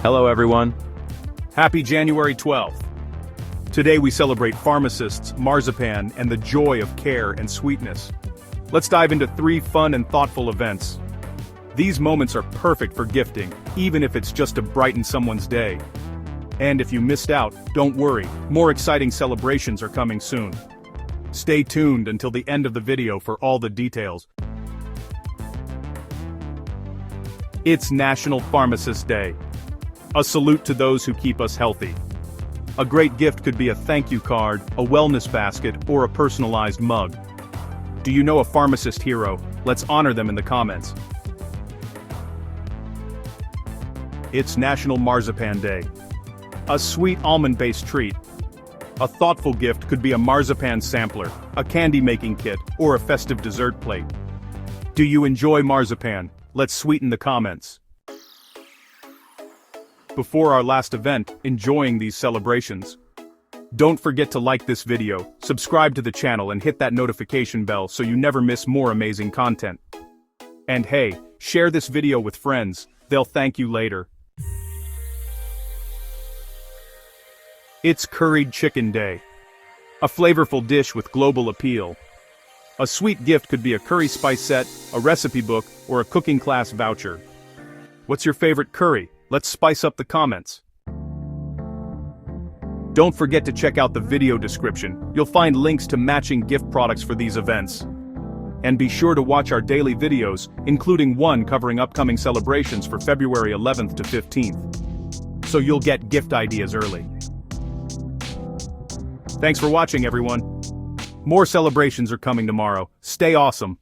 Hello everyone. Happy January 12th. Today we celebrate pharmacists, marzipan, and the joy of care and sweetness. Let's dive into 3 fun and thoughtful events. These moments are perfect for gifting, even if it's just to brighten someone's day. And if you missed out, don't worry, more exciting celebrations are coming soon. Stay tuned until the end of the video for all the details. It's National Pharmacist Day. A salute to those who keep us healthy. A great gift could be a thank you card, a wellness basket, or a personalized mug. Do you know a pharmacist hero? Let's honor them in the comments. It's National Marzipan Day. A sweet almond-based treat. A thoughtful gift could be a marzipan sampler, a candy-making kit, or a festive dessert plate. Do you enjoy marzipan? Let's sweeten the comments. Before our last event, enjoying these celebrations. Don't forget to like this video, subscribe to the channel and hit that notification bell so you never miss more amazing content. And hey, share this video with friends, they'll thank you later. It's Curried Chicken Day. A flavorful dish with global appeal. A sweet gift could be a curry spice set, a recipe book, or a cooking class voucher. What's your favorite curry? Let's spice up the comments. Don't forget to check out the video description, you'll find links to matching gift products for these events. And be sure to watch our daily videos, including one covering upcoming celebrations for February 11th to 15th. So you'll get gift ideas early. Thanks for watching everyone. More celebrations are coming tomorrow, stay awesome.